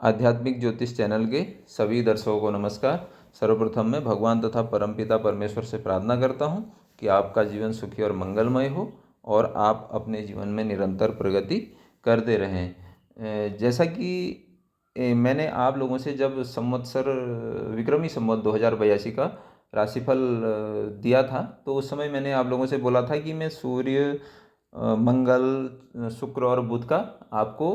आध्यात्मिक ज्योतिष चैनल के सभी दर्शकों को नमस्कार। सर्वप्रथम मैं भगवान तथा परमपिता परमेश्वर से प्रार्थना करता हूँ कि आपका जीवन सुखी और मंगलमय हो और आप अपने जीवन में निरंतर प्रगति करते रहें। जैसा कि मैंने आप लोगों से जब संवत्सर विक्रमी संवत 2082 का राशिफल दिया था, तो उस समय मैंने आप लोगों से बोला था कि मैं सूर्य, मंगल, शुक्र और बुध का आपको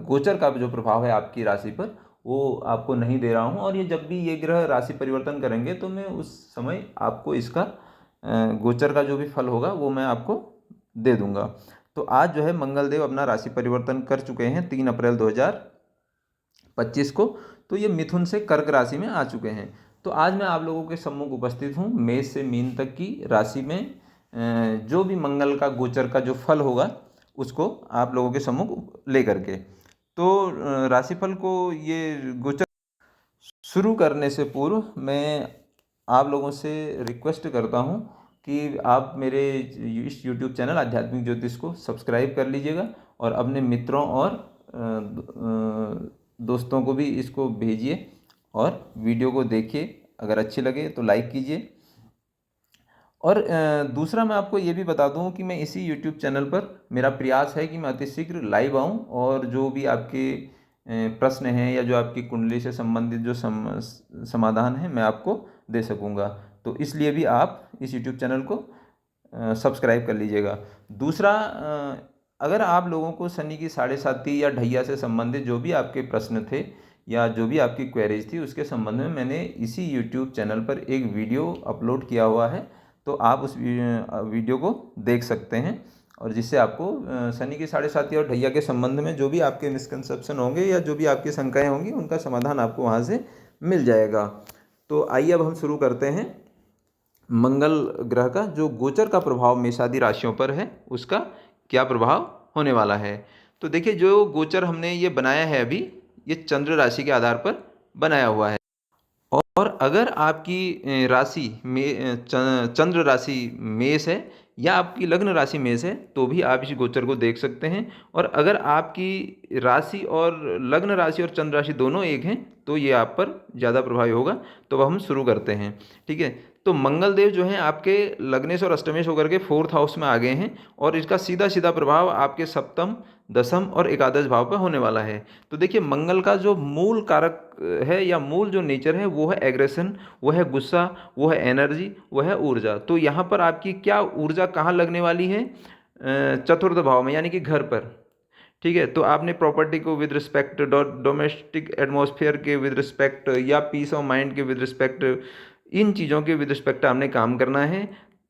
गोचर का जो प्रभाव है आपकी राशि पर वो आपको नहीं दे रहा हूँ, और ये जब भी ये ग्रह राशि परिवर्तन करेंगे तो मैं उस समय आपको इसका गोचर का जो भी फल होगा वो मैं आपको दे दूंगा। तो आज जो है मंगल देव अपना राशि परिवर्तन कर चुके हैं 3 अप्रैल 2025 को। तो ये मिथुन से कर्क राशि में आ चुके हैं। तो आज मैं आप लोगों के सम्मुख उपस्थित हूँ मेष से मीन तक की राशि में जो भी मंगल का गोचर का जो फल होगा उसको आप लोगों के सम्मुख लेकर के। तो राशिफल को ये गोचर शुरू करने से पूर्व मैं आप लोगों से रिक्वेस्ट करता हूँ कि आप मेरे इस YouTube चैनल आध्यात्मिक ज्योतिष को सब्सक्राइब कर लीजिएगा और अपने मित्रों और दोस्तों को भी इसको भेजिए और वीडियो को देखिए। अगर अच्छी लगे तो लाइक कीजिए। और दूसरा मैं आपको ये भी बता दूं कि मैं इसी YouTube चैनल पर मेरा प्रयास है कि मैं अतिशीघ्र लाइव आऊं और जो भी आपके प्रश्न हैं या जो आपकी कुंडली से संबंधित जो समाधान है मैं आपको दे सकूंगा। तो इसलिए भी आप इस YouTube चैनल को सब्सक्राइब कर लीजिएगा। दूसरा, अगर आप लोगों को शनि की 7.5 या ढैया से संबंधित जो भी आपके प्रश्न थे या जो भी आपकी क्वेरीज थी उसके संबंध में मैंने इसी YouTube चैनल पर एक वीडियो अपलोड किया हुआ है, तो आप उस वीडियो को देख सकते हैं और जिससे आपको शनि की 7.5 और ढैया के संबंध में जो भी आपके मिसकंसेप्शन होंगे या जो भी आपकी शंकाएं होंगी उनका समाधान आपको वहाँ से मिल जाएगा। तो आइए अब हम शुरू करते हैं मंगल ग्रह का जो गोचर का प्रभाव मेषादि राशियों पर है उसका क्या प्रभाव होने वाला है। तो देखिए, जो गोचर हमने ये बनाया है अभी, ये चंद्र राशि के आधार पर बनाया हुआ है। और अगर आपकी राशि में चंद्र राशि मेष है या आपकी लग्न राशि मेष है तो भी आप इस गोचर को देख सकते हैं। और अगर आपकी राशि और लग्न राशि और चंद्र राशि दोनों एक हैं तो ये आप पर ज़्यादा प्रभावी होगा। तो अब हम शुरू करते हैं, ठीक है। तो मंगल देव जो हैं आपके लग्नेश और अष्टमेश होकर के 4th हाउस में आ गए हैं और इसका सीधा सीधा प्रभाव आपके सप्तम, दसम और एकादश भाव पर होने वाला है। तो देखिए, मंगल का जो मूल कारक है या मूल जो नेचर है वो है एग्रेशन, वो है गुस्सा, वो है एनर्जी, वो है ऊर्जा। तो यहाँ पर आपकी क्या ऊर्जा कहाँ लगने वाली है? चतुर्थ भाव में, यानी कि घर पर, ठीक है। तो आपने प्रॉपर्टी को विद रिस्पेक्ट, डोमेस्टिक एटमॉस्फेयर के विद रिस्पेक्ट या पीस ऑफ माइंड के विद रिस्पेक्ट, इन चीज़ों के विद रिस्पेक्ट आपने काम करना है।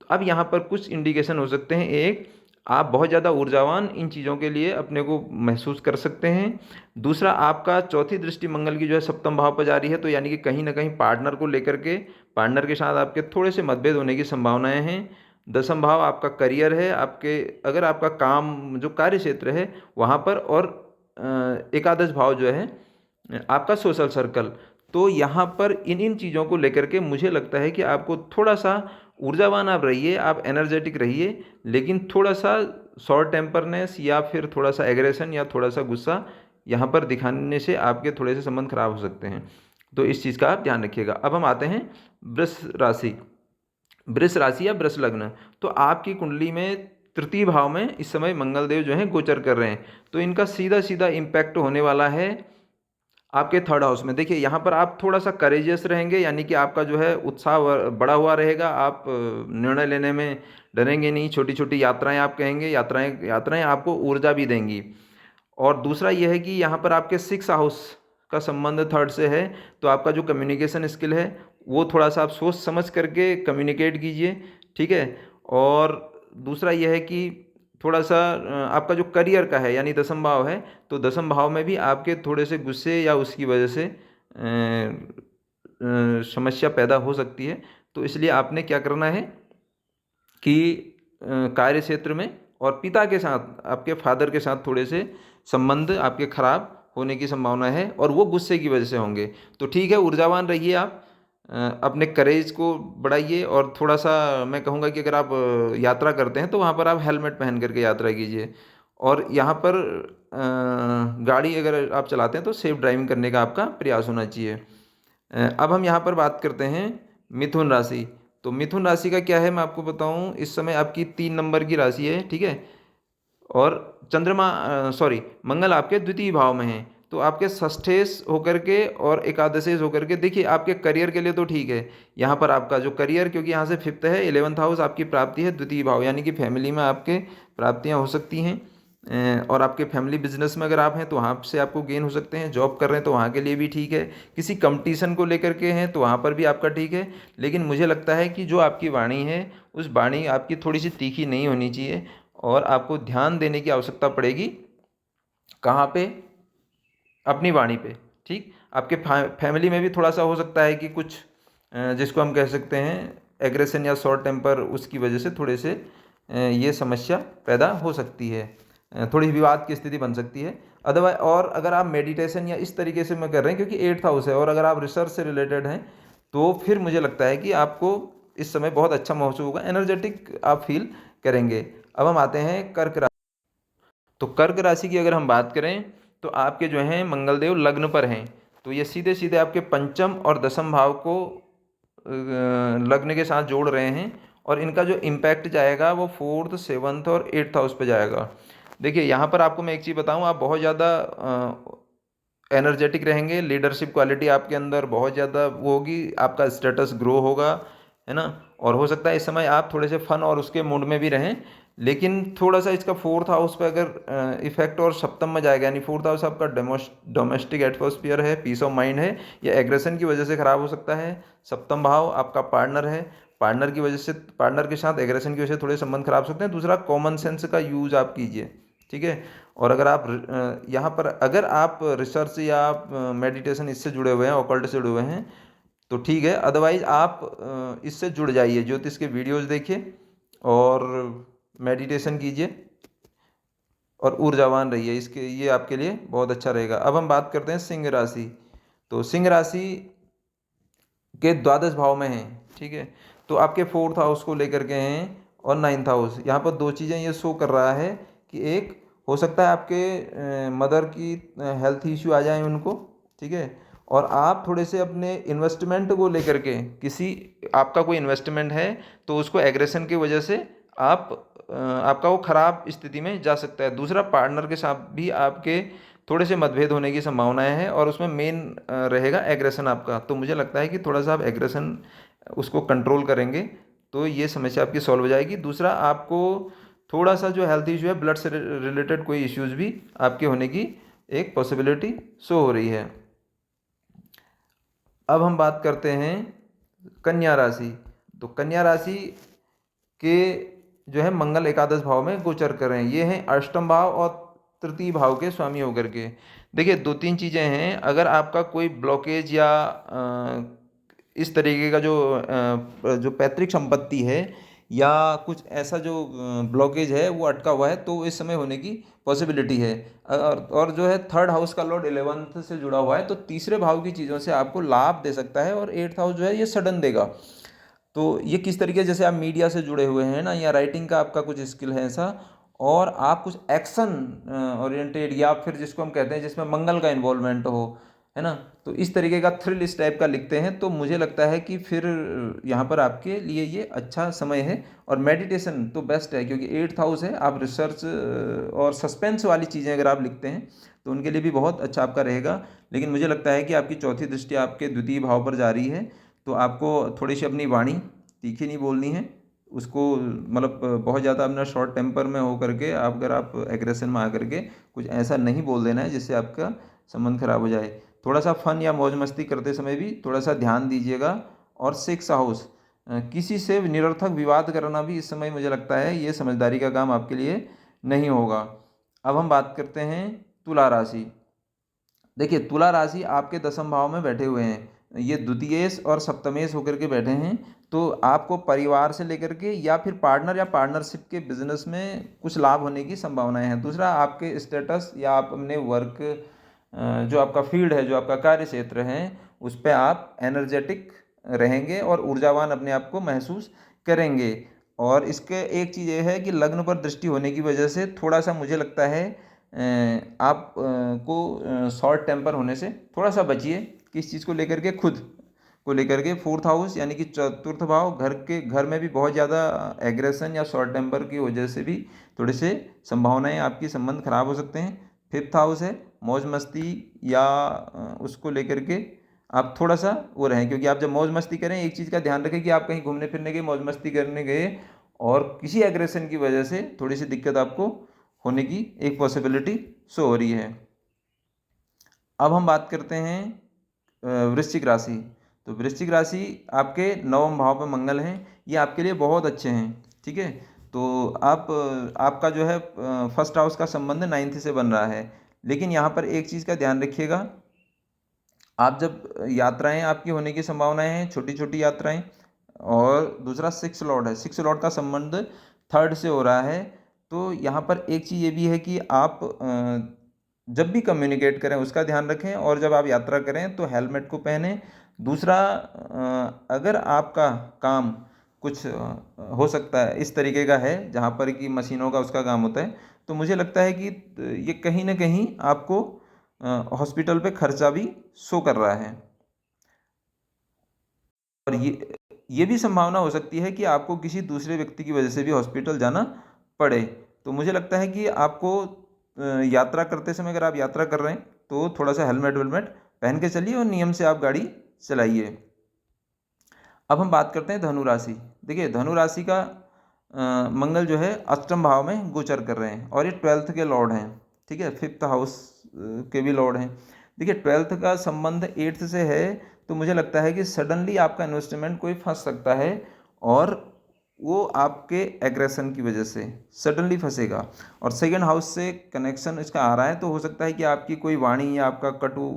अब यहाँ पर कुछ इंडिकेशन हो सकते हैं। एक, आप बहुत ज़्यादा ऊर्जावान इन चीज़ों के लिए अपने को महसूस कर सकते हैं। दूसरा, आपका चौथी दृष्टि मंगल की जो है सप्तम भाव पर जा रही है, तो यानी कि कहीं ना कहीं पार्टनर को लेकर के, पार्टनर के साथ आपके थोड़े से मतभेद होने की संभावनाएं हैं। दसम भाव आपका करियर है, आपके अगर आपका काम जो कार्य क्षेत्र है वहाँ पर, और एकादश भाव जो है आपका सोशल सर्कल। तो यहाँ पर इन इन चीज़ों को लेकर के मुझे लगता है कि आपको थोड़ा सा ऊर्जावान आप रहिए, आप एनर्जेटिक रहिए, लेकिन थोड़ा सा शॉर्ट टेम्परनेस या फिर थोड़ा सा एग्रेशन या थोड़ा सा गुस्सा यहाँ पर दिखाने से आपके थोड़े से संबंध खराब हो सकते हैं। तो इस चीज़ का आप ध्यान रखिएगा। अब हम आते हैं वृष राशि, वृष राशि या वृष लग्न। तो आपकी कुंडली में तृतीय भाव में इस समय मंगल देव जो है गोचर कर रहे हैं, तो इनका सीधा सीधा इम्पैक्ट होने वाला है आपके 3rd हाउस में। देखिए, यहाँ पर आप थोड़ा सा करेजियस रहेंगे, यानी कि आपका जो है उत्साह बढ़ा हुआ रहेगा। आप निर्णय लेने में डरेंगे नहीं, छोटी छोटी यात्राएं आप कहेंगे, यात्राएं यात्राएं आपको ऊर्जा भी देंगी। और दूसरा यह है कि यहाँ पर आपके 6th हाउस का संबंध 3rd से है, तो आपका जो कम्युनिकेशन स्किल है वो थोड़ा सा आप सोच समझ करके कम्युनिकेट कीजिए, ठीक है। और दूसरा यह है कि थोड़ा सा आपका जो करियर का है यानी दसम भाव है, तो दसम भाव में भी आपके थोड़े से गुस्से या उसकी वजह से समस्या पैदा हो सकती है। तो इसलिए आपने क्या करना है कि कार्य क्षेत्र में और पिता के साथ, आपके फादर के साथ थोड़े से संबंध आपके खराब होने की संभावना है और वो गुस्से की वजह से होंगे। तो ठीक है, ऊर्जावान रहिए आप, अपने करेज को बढ़ाइए। और थोड़ा सा मैं कहूँगा कि अगर आप यात्रा करते हैं तो वहाँ पर आप हेलमेट पहन करके यात्रा कीजिए। और यहाँ पर गाड़ी अगर आप चलाते हैं तो सेफ ड्राइविंग करने का आपका प्रयास होना चाहिए। अब हम यहाँ पर बात करते हैं मिथुन राशि। तो मिथुन राशि का क्या है मैं आपको बताऊँ, इस समय आपकी 3 नंबर की राशि है, ठीक है। और चंद्रमा मंगल आपके द्वितीय भाव में है, तो आपके षष्ठेश होकर के और एकादशेश होकर के, देखिए आपके करियर के लिए तो ठीक है। यहाँ पर आपका जो करियर, क्योंकि यहाँ से फिफ्थ है, 11th हाउस आपकी प्राप्ति है द्वितीय भाव, यानी कि फैमिली में आपके प्राप्तियाँ हो सकती हैं। और आपके फैमिली बिजनेस में अगर आप हैं तो वहाँ से आपको गेन हो सकते हैं। जॉब कर रहे हैं तो वहाँ के लिए भी ठीक है। किसी कंपटीशन को लेकर के हैं तो वहाँ पर भी आपका ठीक है। लेकिन मुझे लगता है कि जो आपकी वाणी है, उस वाणी आपकी थोड़ी सी तीखी नहीं होनी चाहिए, और आपको ध्यान देने की आवश्यकता पड़ेगी। कहाँ पे? अपनी वाणी पे, ठीक। आपके फैमिली में भी थोड़ा सा हो सकता है कि कुछ जिसको हम कह सकते हैं एग्रेशन या शॉर्ट टेम्पर, उसकी वजह से थोड़े से ये समस्या पैदा हो सकती है, थोड़ी विवाद की स्थिति बन सकती है। अदरवाइज, और अगर आप मेडिटेशन या इस तरीके से मैं कर रहे हैं, क्योंकि 8th हाउस है, और अगर आप रिसर्च से रिलेटेड हैं तो फिर मुझे लगता है कि आपको इस समय बहुत अच्छा महसूस होगा, एनर्जेटिक आप फील करेंगे। अब हम आते हैं कर्क राशि। तो कर्क राशि की अगर हम बात करें तो आपके जो हैं मंगलदेव लग्न पर हैं, तो ये सीधे सीधे आपके पंचम और दसम भाव को लग्न के साथ जोड़ रहे हैं, और इनका जो इम्पैक्ट जाएगा वो 4th 7th और 8th हाउस पे जाएगा। देखिए यहाँ पर आपको मैं एक चीज़ बताऊँ, आप बहुत ज़्यादा एनर्जेटिक रहेंगे, लीडरशिप क्वालिटी आपके अंदर बहुत ज़्यादा वो होगी, आपका स्टेटस ग्रो होगा, है ना। और हो सकता है इस समय आप थोड़े से फन और उसके मूड में भी रहें, लेकिन थोड़ा सा इसका 4th हाउस पे अगर इफेक्ट और सप्तम में जाएगा, यानी 4th हाउस आपका डोमेस्टिक एटमॉस्फेयर है, पीस ऑफ माइंड है, या एग्रेशन की वजह से ख़राब हो सकता है। सप्तम भाव आपका पार्टनर है, पार्टनर की वजह से, पार्टनर के साथ एग्रेशन की वजह से थोड़े संबंध खराब हो सकते हैं। दूसरा, कॉमन सेंस का यूज आप कीजिए, ठीक है। और अगर आप यहाँ पर अगर आप रिसर्च या आप मेडिटेशन इससे जुड़े हुए हैं, ऑकल्ट से जुड़े हुए हैं, तो ठीक है। अदरवाइज आप इससे जुड़ जाइए, ज्योतिष के वीडियोस देखिए और मेडिटेशन कीजिए और ऊर्जावान रहिए, इसके ये आपके लिए बहुत अच्छा रहेगा। अब हम बात करते हैं सिंह राशि। तो सिंह राशि के द्वादश भाव में हैं, ठीक है। तो आपके 4th हाउस को लेकर के हैं और 9th हाउस। यहाँ पर दो चीज़ें ये शो कर रहा है कि एक हो सकता है आपके मदर की हेल्थ इश्यू आ जाए उनको, ठीक है। और आप थोड़े से अपने इन्वेस्टमेंट को लेकर के, किसी आपका कोई इन्वेस्टमेंट है तो उसको एग्रेशन की वजह से आप आपका वो ख़राब स्थिति में जा सकता है। दूसरा, पार्टनर के साथ भी आपके थोड़े से मतभेद होने की संभावनाएं हैं, और उसमें मेन रहेगा एग्रेशन आपका। तो मुझे लगता है कि थोड़ा सा आप एग्रेशन उसको कंट्रोल करेंगे तो ये समस्या आपकी सॉल्व हो जाएगी। दूसरा, आपको थोड़ा सा जो हेल्थ इशू है, ब्लड से रिलेटेड कोई इश्यूज भी आपके होने की एक पॉसिबिलिटी शो हो रही है। अब हम बात करते हैं कन्या राशि। तो कन्या राशि के जो है मंगल एकादश भाव में गोचर कर रहे हैं, ये हैं अष्टम भाव और तृतीय भाव के स्वामी होकर के। देखिए, दो तीन चीज़ें हैं, अगर आपका कोई ब्लॉकेज या इस तरीके का जो पैतृक संपत्ति है या कुछ ऐसा जो ब्लॉकेज है वो अटका हुआ है, तो इस समय होने की पॉसिबिलिटी है। और जो है 3rd हाउस का लॉर्ड 11th से जुड़ा हुआ है, तो तीसरे भाव की चीज़ों से आपको लाभ दे सकता है, और 8th हाउस जो है ये सडन देगा। तो ये किस तरीके, जैसे आप मीडिया से जुड़े हुए हैं ना, या राइटिंग का आपका कुछ स्किल है ऐसा, और आप कुछ एक्शन ओरिएंटेड, या फिर जिसको हम कहते हैं जिसमें मंगल का इन्वॉल्वमेंट हो, है ना, तो इस तरीके का थ्रिल इस टाइप का लिखते हैं, तो मुझे लगता है कि फिर यहाँ पर आपके लिए ये अच्छा समय है। और मेडिटेशन तो बेस्ट है, क्योंकि 8th हाउस है, आप रिसर्च और सस्पेंस वाली चीज़ें अगर आप लिखते हैं तो उनके लिए भी बहुत अच्छा आपका रहेगा। लेकिन मुझे लगता है कि आपकी चौथी दृष्टि आपके द्वितीय भाव पर जा रही है, तो आपको थोड़ी सी अपनी वाणी तीखी नहीं बोलनी है, उसको मतलब बहुत ज़्यादा अपना शॉर्ट टेम्पर में हो करके आप, अगर आप एग्रेशन में आकर के कुछ ऐसा नहीं बोल देना है जिससे आपका संबंध खराब हो जाए। थोड़ा सा फन या मौज मस्ती करते समय भी थोड़ा सा ध्यान दीजिएगा। और 6th हाउस, किसी से निरर्थक विवाद करना भी इस समय मुझे लगता है ये समझदारी का काम आपके लिए नहीं होगा। अब हम बात करते हैं तुला राशि। देखिए, तुला राशि आपके दसम भाव में बैठे हुए हैं, ये द्वितीयेश और सप्तमेश होकर के बैठे हैं, तो आपको परिवार से लेकर के या फिर पार्टनर या पार्टनरशिप के बिजनेस में कुछ लाभ होने की संभावनाएं हैं। दूसरा, आपके स्टेटस या आप अपने वर्क, जो आपका फील्ड है, जो आपका कार्य क्षेत्र है, उस पर आप एनर्जेटिक रहेंगे और ऊर्जावान अपने आप को महसूस करेंगे। और इसके एक चीज़ ये है कि लग्न पर दृष्टि होने की वजह से थोड़ा सा मुझे लगता है आप को शॉर्ट टेम्पर होने से थोड़ा सा बचिए। किस चीज़ को लेकर के? खुद को लेकर के। फोर्थ हाउस यानी कि चतुर्थ भाव, घर में भी बहुत ज़्यादा एग्रेशन या शॉर्ट टेम्पर की वजह से भी थोड़े से संभावनाएं आपकी संबंध खराब हो सकते हैं। फिफ्थ हाउस है मौज मस्ती या उसको लेकर के आप थोड़ा सा वो रहें, क्योंकि आप जब मौज मस्ती करें, एक चीज़ का ध्यान रखें कि आप कहीं घूमने फिरने गए, मौज मस्ती करने गए और किसी एग्रेशन की वजह से थोड़ी सी दिक्कत आपको होने की एक पॉसिबिलिटी शो हो रही है। अब हम बात करते हैं वृश्चिक राशि। तो वृश्चिक राशि आपके नवम भाव पर मंगल हैं, ये आपके लिए बहुत अच्छे हैं। ठीक है, तो आपका जो है फर्स्ट हाउस का संबंध नाइन्थ से बन रहा है। लेकिन यहाँ पर एक चीज़ का ध्यान रखिएगा, आप जब यात्राएं आपकी होने की संभावनाएं हैं, छोटी छोटी यात्राएं, और दूसरा सिक्स लॉर्ड है, सिक्स लॉर्ड का संबंध थर्ड से हो रहा है। तो यहाँ पर एक चीज़ ये भी है कि आप जब भी कम्युनिकेट करें उसका ध्यान रखें, और जब आप यात्रा करें तो हेलमेट को पहनें। दूसरा, अगर आपका काम कुछ हो सकता है इस तरीके का है जहाँ पर कि मशीनों का उसका काम होता है, तो मुझे लगता है कि ये कहीं ना कहीं आपको हॉस्पिटल पे खर्चा भी शो कर रहा है। और ये भी संभावना हो सकती है कि आपको किसी दूसरे व्यक्ति की वजह से भी हॉस्पिटल जाना पड़े। तो मुझे लगता है कि आपको यात्रा करते समय, अगर आप यात्रा कर रहे हैं तो थोड़ा सा हेलमेट वेलमेट पहन के चलिए और नियम से आप गाड़ी चलाइए। अब हम बात करते हैं धनु राशि। देखिए, धनु राशि का मंगल जो है अष्टम भाव में गोचर कर रहे हैं और ये 12th के लॉर्ड हैं। ठीक है, फिफ्थ हाउस के भी लॉर्ड हैं। देखिए, 12th का संबंध 8th से है, तो मुझे लगता है कि सडनली आपका इन्वेस्टमेंट कोई फंस सकता है, और वो आपके एग्रेशन की वजह से सडनली फंसेगा। और सेकेंड हाउस से कनेक्शन इसका आ रहा है, तो हो सकता है कि आपकी कोई वाणी या आपका कटु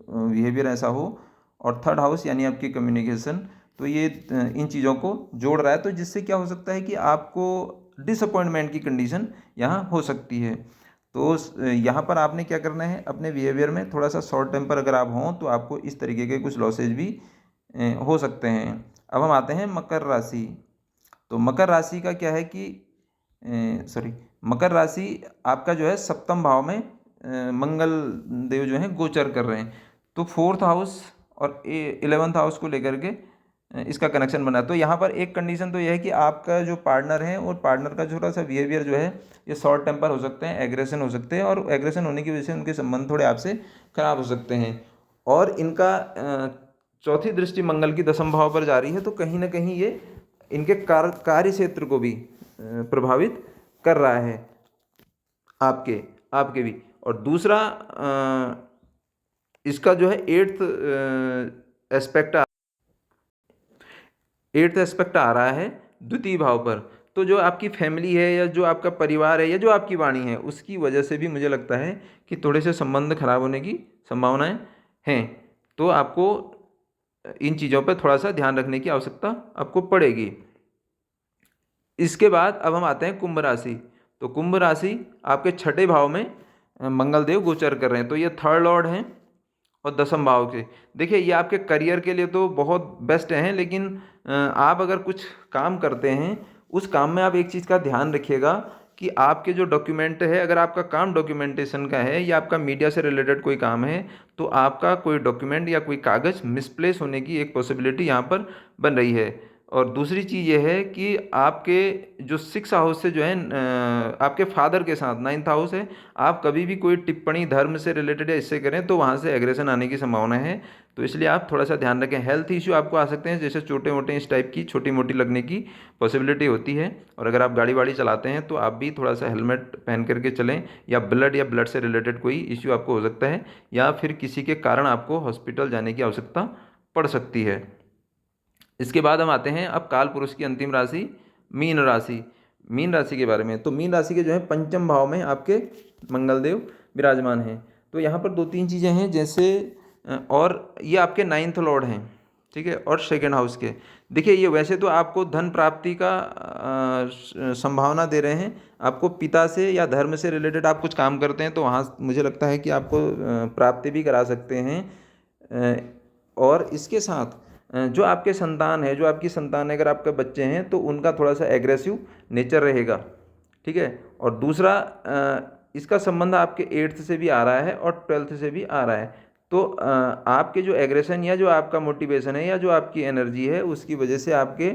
बिहेवियर ऐसा हो। और थर्ड हाउस यानी आपकी कम्युनिकेशन, तो ये इन चीज़ों को जोड़ रहा है, तो जिससे क्या हो सकता है कि आपको डिसअपॉइंटमेंट की कंडीशन यहाँ हो सकती है। तो यहाँ पर आपने क्या करना है, अपने बिहेवियर में थोड़ा सा शॉर्ट टेम्पर अगर आप हों तो आपको इस तरीके के कुछ लॉसेज भी हो सकते हैं। अब हम आते हैं मकर राशि। तो मकर राशि का क्या है कि मकर राशि आपका जो है सप्तम भाव में मंगल देव जो हैं गोचर कर रहे हैं। तो फोर्थ हाउस और 11th हाउस को लेकर के इसका कनेक्शन बना। तो यहाँ पर एक कंडीशन तो यह है कि आपका जो पार्टनर है और पार्टनर का थोड़ा सा बिहेवियर जो है ये शॉर्ट टेम्पर हो सकते हैं, एग्रेशन हो सकते हैं, और एग्रेशन होने की वजह से उनके संबंध थोड़े आपसे खराब हो सकते हैं। और इनका चौथी दृष्टि मंगल की दसम भाव पर जा रही है, तो कहीं ना कहीं ये इनके कार्य क्षेत्र को भी प्रभावित कर रहा है, आपके आपके भी। और दूसरा, इसका जो है एट्थ एस्पेक्ट आ रहा है द्वितीय भाव पर। तो जो आपकी फैमिली है या जो आपका परिवार है या जो आपकी वाणी है, उसकी वजह से भी मुझे लगता है कि थोड़े से संबंध खराब होने की संभावनाएं हैं। तो आपको इन चीज़ों पर थोड़ा सा ध्यान रखने की आवश्यकता आपको पड़ेगी। इसके बाद अब हम आते हैं कुंभ राशि। तो कुंभ राशि आपके छठे भाव में मंगल देव गोचर कर रहे हैं, तो ये थर्ड लॉर्ड हैं और दसम भाव के। देखिए, ये आपके करियर के लिए तो बहुत बेस्ट हैं, लेकिन आप अगर कुछ काम करते हैं उस काम में आप एक चीज़ का ध्यान रखिएगा कि आपके जो डॉक्यूमेंट है, अगर आपका काम डॉक्यूमेंटेशन का है या आपका मीडिया से रिलेटेड कोई काम है, तो आपका कोई डॉक्यूमेंट या कोई कागज़ मिसप्लेस होने की एक पॉसिबिलिटी यहाँ पर बन रही है। और दूसरी चीज़ ये है कि आपके जो सिक्स हाउस से जो है आपके फादर के साथ नाइन्थ हाउस है, आप कभी भी कोई टिप्पणी धर्म से रिलेटेड या इससे करें तो वहाँ से एग्रेशन आने की संभावना है। तो इसलिए आप थोड़ा सा ध्यान रखें। हेल्थ इश्यू आपको आ सकते हैं, जैसे छोटे मोटे इस टाइप की छोटी मोटी लगने की पॉसिबिलिटी होती है। और अगर आप गाड़ी वाड़ी चलाते हैं तो आप भी थोड़ा सा हेलमेट पहन करके चलें, या ब्लड से रिलेटेड कोई इश्यू आपको हो सकता है, या फिर किसी के कारण आपको हॉस्पिटल जाने की आवश्यकता पड़ सकती है। इसके बाद हम आते हैं अब काल पुरुष की अंतिम राशि मीन राशि। मीन राशि के बारे में, तो मीन राशि के जो है पंचम भाव में आपके मंगलदेव विराजमान हैं। तो यहाँ पर दो तीन चीज़ें हैं, जैसे और ये आपके नाइन्थ लॉर्ड हैं, ठीक है, और सेकेंड हाउस के। देखिए, ये वैसे तो आपको धन प्राप्ति का संभावना दे रहे हैं। आपको पिता से या धर्म से रिलेटेड आप कुछ काम करते हैं तो वहाँ मुझे लगता है कि आपको प्राप्ति भी करा सकते हैं। और इसके साथ जो आपके संतान है, जो आपकी संतान है, अगर आपके बच्चे हैं तो उनका थोड़ा सा एग्रेसिव नेचर रहेगा, ठीक है। और दूसरा इसका संबंध आपके 8th से भी आ रहा है और 12th से भी आ रहा है। तो आपके जो एग्रेशन या जो आपका मोटिवेशन है या जो आपकी एनर्जी है उसकी वजह से आपके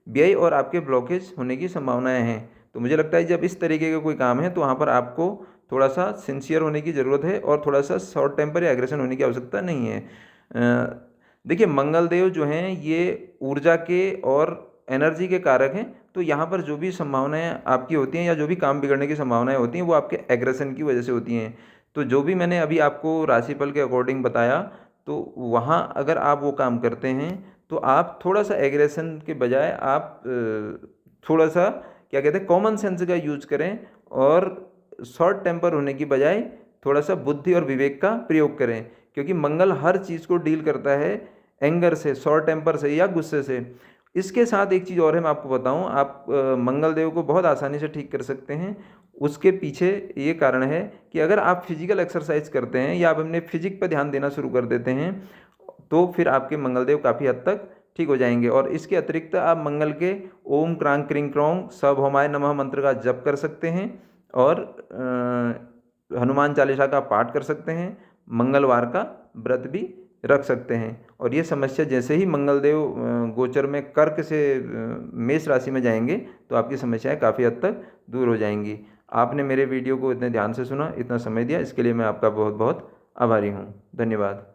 व्यय और आपके ब्लॉकेज होने की संभावनाएं हैं। तो मुझे लगता है जब इस तरीके का कोई काम है तो वहाँ पर आपको थोड़ा सा सिंसियर होने की ज़रूरत है और थोड़ा सा शॉर्ट टेम्पर या एग्रेशन होने की आवश्यकता नहीं है। देखिए मंगल देव जो हैं ये ऊर्जा के और एनर्जी के कारक हैं। तो यहाँ पर जो भी संभावनाएं आपकी होती हैं या जो भी काम बिगड़ने की संभावनाएं होती हैं वो आपके एग्रेशन की वजह से होती हैं। तो जो भी मैंने अभी आपको राशिफल के अकॉर्डिंग बताया तो वहाँ अगर आप वो काम करते हैं तो आप थोड़ा सा एग्रेशन के बजाय आप थोड़ा सा क्या कहते हैं कॉमन सेंस का यूज करें और शॉर्ट टेम्पर होने की बजाय थोड़ा सा बुद्धि और विवेक का प्रयोग करें, क्योंकि मंगल हर चीज़ को डील करता है एंगर से, शॉर्ट टेम्पर से या गुस्से से। इसके साथ एक चीज़ और है, मैं आपको बताऊं, आप मंगल देव को बहुत आसानी से ठीक कर सकते हैं। उसके पीछे ये कारण है कि अगर आप फिजिकल एक्सरसाइज करते हैं या आप अपने फिजिक पर ध्यान देना शुरू कर देते हैं तो फिर आपके मंगलदेव काफ़ी हद तक ठीक हो जाएंगे। और इसके अतिरिक्त आप मंगल के ओम क्रांग क्रिंग क्रोंग सब होमाय नमः मंत्र का जप कर सकते हैं और हनुमान चालीसा का पाठ कर सकते हैं, मंगलवार का व्रत भी रख सकते हैं। और ये समस्या जैसे ही मंगलदेव गोचर में कर्क से मेष राशि में जाएंगे तो आपकी समस्याएं काफ़ी हद तक दूर हो जाएंगी। आपने मेरे वीडियो को इतने ध्यान से सुना, इतना समय दिया, इसके लिए मैं आपका बहुत बहुत आभारी हूँ। धन्यवाद।